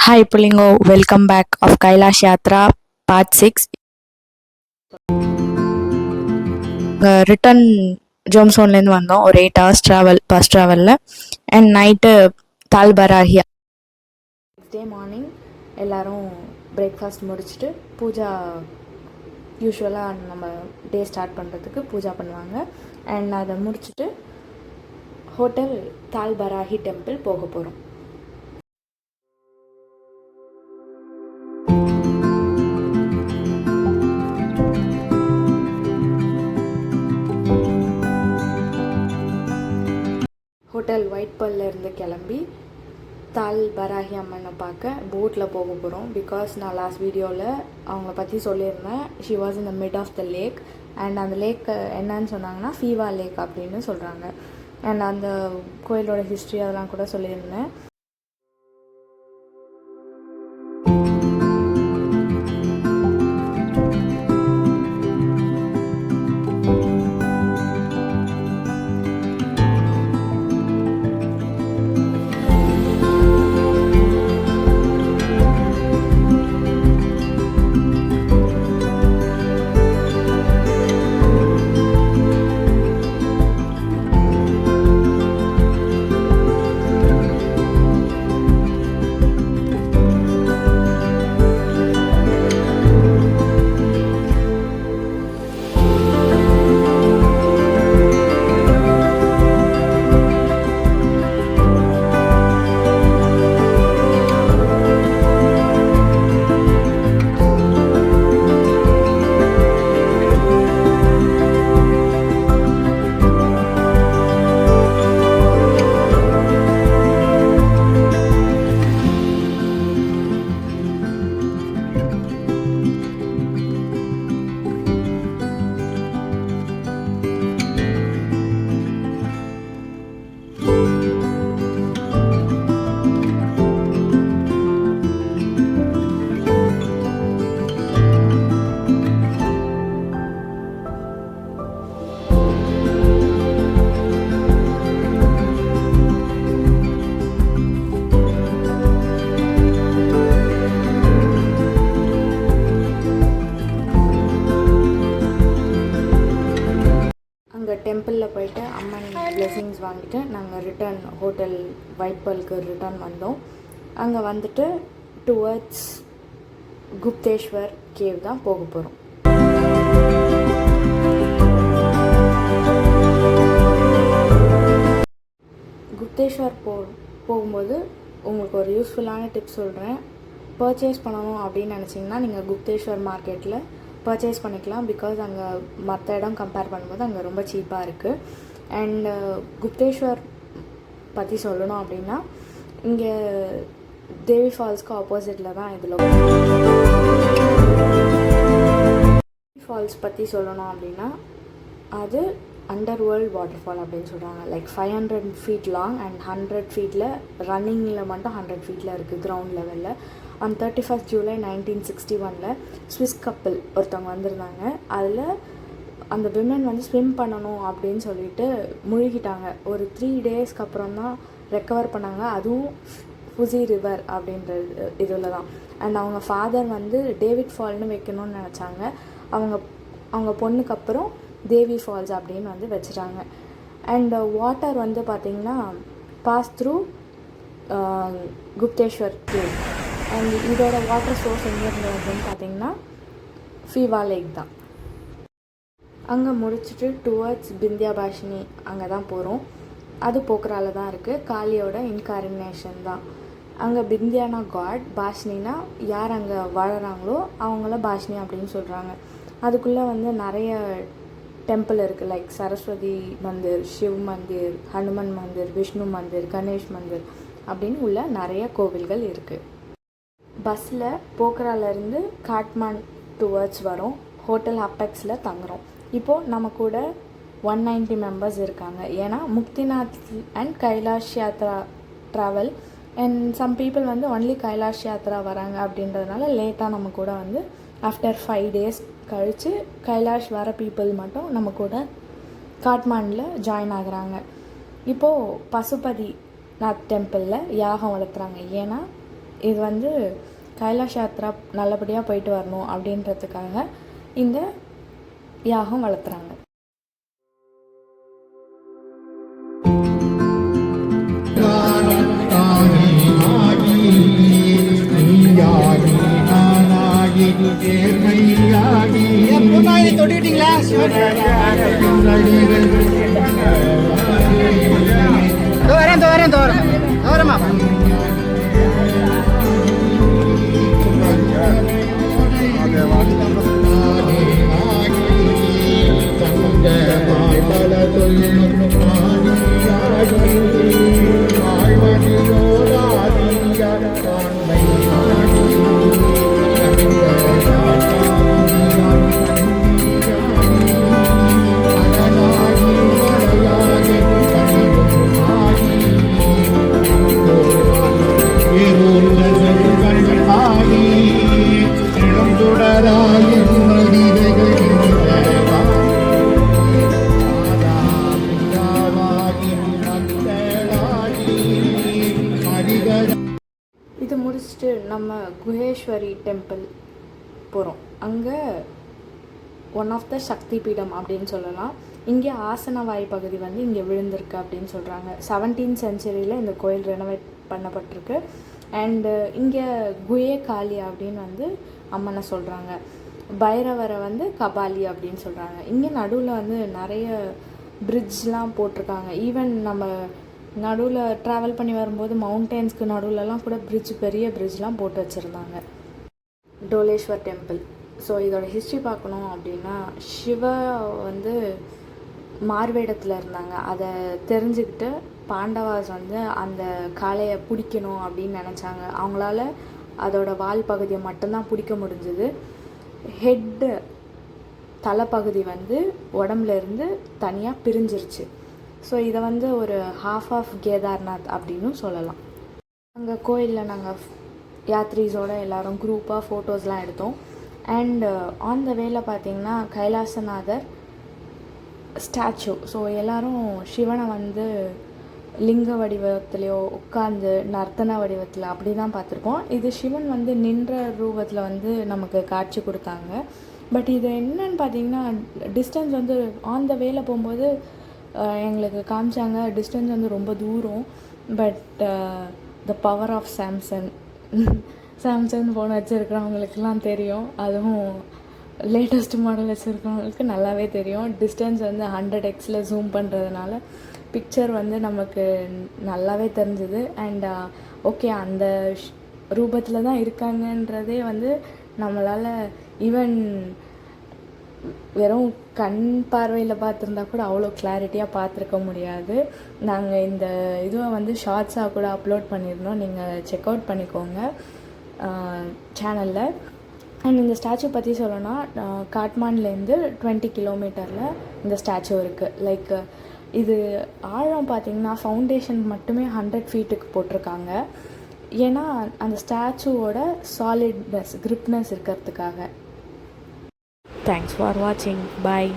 Hi Pulingo, welcome back of Kailash Yatra part 6. Return ஜோம்சோன்லேருந்து வந்தோம். ஒரு 8 hours ட்ராவல், பஸ் ட்ராவலில். அண்ட் நைட்டு தால்பராகியா. நெக்ஸ்ட் டே மார்னிங் எல்லோரும் பிரேக்ஃபாஸ்ட் முடிச்சுட்டு பூஜா யூஸ்வலாக நம்ம டே ஸ்டார்ட் பண்ணுறதுக்கு பூஜா பண்ணுவாங்க. அண்ட் அதை முடிச்சுட்டு ஹோட்டல் தால்பராகி டெம்பிள் போக போகிறோம். ஹோட்டல் ஒயிட் பல்லேருந்து கிளம்பி தால்பராகி அம்மனை பார்க்க போட்டில் போக போகிறோம். பிகாஸ் நான் லாஸ்ட் வீடியோவில் அவங்கள பற்றி சொல்லியிருந்தேன். She was in the mid of the lake. And அந்த லேக் என்னன்னு சொன்னாங்கன்னா ஃபீவா லேக் அப்படின்னு சொல்கிறாங்க. அண்ட் அந்த கோயிலோட ஹிஸ்ட்ரி அதெல்லாம் கூட சொல்லியிருந்தேன். டெம்பிளில் போயிட்டு அம்மன் பிளெஸிங்ஸ் வாங்கிட்டு நாங்கள் return hotel white bulk return வந்தோம். அங்கே வந்துட்டு டுவர்ட்ஸ் குப்தேஸ்வர் கேவ் தான் போக போகிறோம். குப்தேஸ்வர் போகும்போது உங்களுக்கு ஒரு யூஸ்ஃபுல்லான டிப்ஸ் சொல்கிறேன். பர்ச்சேஸ் பண்ணணும் அப்படின்னு நினச்சிங்கன்னா நீங்கள் குப்தேஸ்வர் மார்க்கெட்டில் பர்ச்சேஸ் பண்ணிக்கலாம். பிகாஸ் அங்கே மற்ற இடம் கம்பேர் பண்ணும்போது அங்கே ரொம்ப சீப்பாக இருக்குது. அண்டு குப்தேஸ்வர் பற்றி சொல்லணும் அப்படின்னா இங்கே தேவி ஃபால்ஸ்க்கு ஆப்போசிட்டில் தான் இதில். ஃபால்ஸ் பற்றி சொல்லணும் அப்படின்னா அது அண்டர் வேர்ல்ட் வாட்டர் ஃபால் அப்படின்னு சொல்கிறாங்க. லைக் 500 feet லாங் அண்ட் 100 feetல ரன்னிங்கில் மட்டும் 100 feetல இருக்குது கிரவுண்ட் லெவலில். ஆன் 31st July 1961 ஸ்விஸ் கப்பல் ஒருத்தவங்க வந்திருந்தாங்க. அதில் அந்த விமன் வந்து ஸ்விம் பண்ணணும் அப்படின்னு சொல்லிட்டு முழுகிட்டாங்க. ஒரு 3 daysக்கு அப்புறம் தான் ரெக்கவர் பண்ணாங்க. அதுவும் ஃபுசி ரிவர் அப்படின்ற இதில் தான். அண்ட் அவங்க ஃபாதர் வந்து டேவிட் ஃபால்னு வைக்கணும்னு நினச்சாங்க. அவங்க பொண்ணுக்கு அப்புறம் தேவி ஃபால்ஸ் அப்படின்னு வந்து வச்சுட்டாங்க. அண்ட் வாட்டர் வந்து பார்த்திங்கன்னா pass through Gupteshwar cave. And இதோட வாட்டர் சோர்ஸ் எங்கேருந்து வருதுன்னு பார்த்திங்கன்னா ஃபீவா லேக் தான். அங்கே முடிச்சுட்டு டுவர்ட்ஸ் பிந்தியாபாஷினி அங்கே தான் போகிறோம். அது போக்குறால தான் இருக்குது. காளியோட இன்கார்னேஷன் தான். அங்கே பிந்தியானா காட், பாஷினினா யார் அங்கே வாழறாங்களோ அவங்கள பாஷினி அப்படின்னு சொல்கிறாங்க. அதுக்குள்ளே வந்து நிறைய டெம்பிள் இருக்குது. லைக் சரஸ்வதி மந்திர், சிவ் மந்திர், ஹனுமன் மந்திர், விஷ்ணு மந்திர், கணேஷ் மந்திர் அப்படின்னு உள்ள நிறைய கோவில்கள் இருக்குது. பஸ்ஸில் போக்ராலேருந்து காட்மாண்ட் டுவர்ட்ஸ் வரோம். ஹோட்டல் அப்பெக்ஸில் தங்குறோம். இப்போது நம்ம கூட 190 members இருக்காங்க. ஏன்னா Muktinath and Kailash Yatra travel and some people வந்து ஒன்லி கைலாஷ் யாத்ரா வராங்க அப்படின்றதுனால லேட்டாக நம்ம கூட வந்து ஆஃப்டர் 5 days கழித்து கைலாஷ் வர பீப்புள் மட்டும் நம்ம கூட காட்மாண்டில் ஜாயின் ஆகுறாங்க. இப்போது பசுபதி நாத் டெம்பிளில் யாகம் வளர்த்துறாங்க. ஏன்னா இது வந்து கைலாஷ் யாத்ரா நல்லபடியாக போயிட்டு வரணும் அப்படின்றதுக்காக இந்த யாகம் வளர்த்துறாங்க. தொட்டிட்டீங்களா? தோரமா இது முடிச்சுட்டு நம்ம குஹேஸ்வரி டெம்பிள் போகிறோம். அங்கே ஒன் ஆஃப் த சக்தி பீடம் அப்படின்னு சொல்லலாம். இங்கே ஆசனவாய் பகுதி வந்து இங்கே விழுந்திருக்கு அப்படின்னு சொல்கிறாங்க. 17th centuryயில் இந்த கோயில் ரெனோவேட் பண்ணப்பட்டிருக்கு. அண்டு இங்கே குயே காளி அப்படின்னு வந்து அம்மனை சொல்கிறாங்க. பைரவரை வந்து கபாலி அப்படின்னு சொல்கிறாங்க. இங்கே நடுவில் வந்து நிறைய பிரிட்ஜ்லாம் போட்டிருக்காங்க. ஈவன் நம்ம நடுவில் ட்ராவல் பண்ணி வரும்போது மவுண்டெயின்ஸ்க்கு நடுவில்லாம் கூட பெரிய பிரிட்ஜ்லாம் போட்டு வச்சுருந்தாங்க. டோலேஸ்வர் டெம்பிள். ஸோ இதோட ஹிஸ்ட்ரி பார்க்கணும் அப்படின்னா, சிவா வந்து மார்வேடத்தில் இருந்தாங்க. அதை தெரிஞ்சுக்கிட்டு பாண்டவாஸ் வந்து அந்த காளையை பிடிக்கணும் அப்படின்னு நினச்சாங்க. அவங்களால அதோட வால் பகுதியை மட்டும்தான் பிடிக்க முடிஞ்சுது. ஹெட்டு தலைப்பகுதி வந்து உடம்புலேருந்து தனியாக பிரிஞ்சிருச்சு. ஸோ இதை வந்து ஒரு half ஆஃப் கேதார்நாத் அப்படின்னு சொல்லலாம். அங்கே கோயிலில் நாங்கள் யாத்ரீஸோடு எல்லோரும் குரூப்பாக ஃபோட்டோஸ்லாம் எடுத்தோம். அண்ட் ஆன் த வேல பார்த்திங்கன்னா கைலாசநாதர் ஸ்டாச்சு. ஸோ எல்லோரும் சிவனை வந்து லிங்க வடிவத்துலேயோ உட்காந்து நர்த்தன வடிவத்தில் அப்படி தான் பார்த்துருக்கோம். இது சிவன் வந்து நின்ற ரூபத்தில் வந்து நமக்கு காட்சி கொடுத்தாங்க. பட் இது என்னன்னு பார்த்திங்கன்னா, டிஸ்டன்ஸ் வந்து ஆன் த வேல போகும்போது எங்களுக்கு காமிச்சாங்க. டிஸ்டன்ஸ் வந்து ரொம்ப தூரம். But the power of Samsung phone வச்சுருக்கிறவங்களுக்குலாம் தெரியும். அதுவும் லேட்டஸ்ட் மாடல் வச்சுருக்கிறவங்களுக்கு நல்லாவே தெரியும். டிஸ்டன்ஸ் வந்து 100x ஜூம் பண்ணுறதுனால பிக்சர் வந்து நமக்கு நல்லாவே தெரிஞ்சுது. அண்ட் ஓகே, அந்த ரூபத்தில் தான் இருக்காங்கன்றதே வந்து நம்மளால் ஈவன் வெறும் கண் பார்வையில் பார்த்துருந்தா கூட அவ்வளோ கிளாரிட்டியாக பார்த்துருக்க முடியாது. நாங்கள் இந்த இதுவை வந்து ஷார்ட்ஸாக கூட அப்லோட் பண்ணியிருந்தோம். நீங்கள் செக் அவுட் பண்ணிக்கோங்க சேனலில். அண்ட் இந்த ஸ்டாச்சு பற்றி சொல்லணும்னா, காட்மாண்ட்லேருந்து 20 கிலோமீட்டரில் இந்த ஸ்டாச்சு இருக்குது. லைக் இது ஆழம் பார்த்திங்கன்னா ஃபவுண்டேஷன் மட்டுமே 100 ஃபீட்டுக்கு போட்டிருக்காங்க. ஏன்னா அந்த ஸ்டாச்சுவோட சாலிட்னஸ், கிரிப்னஸ் இருக்கிறதுக்காக. Thanks for watching. Bye.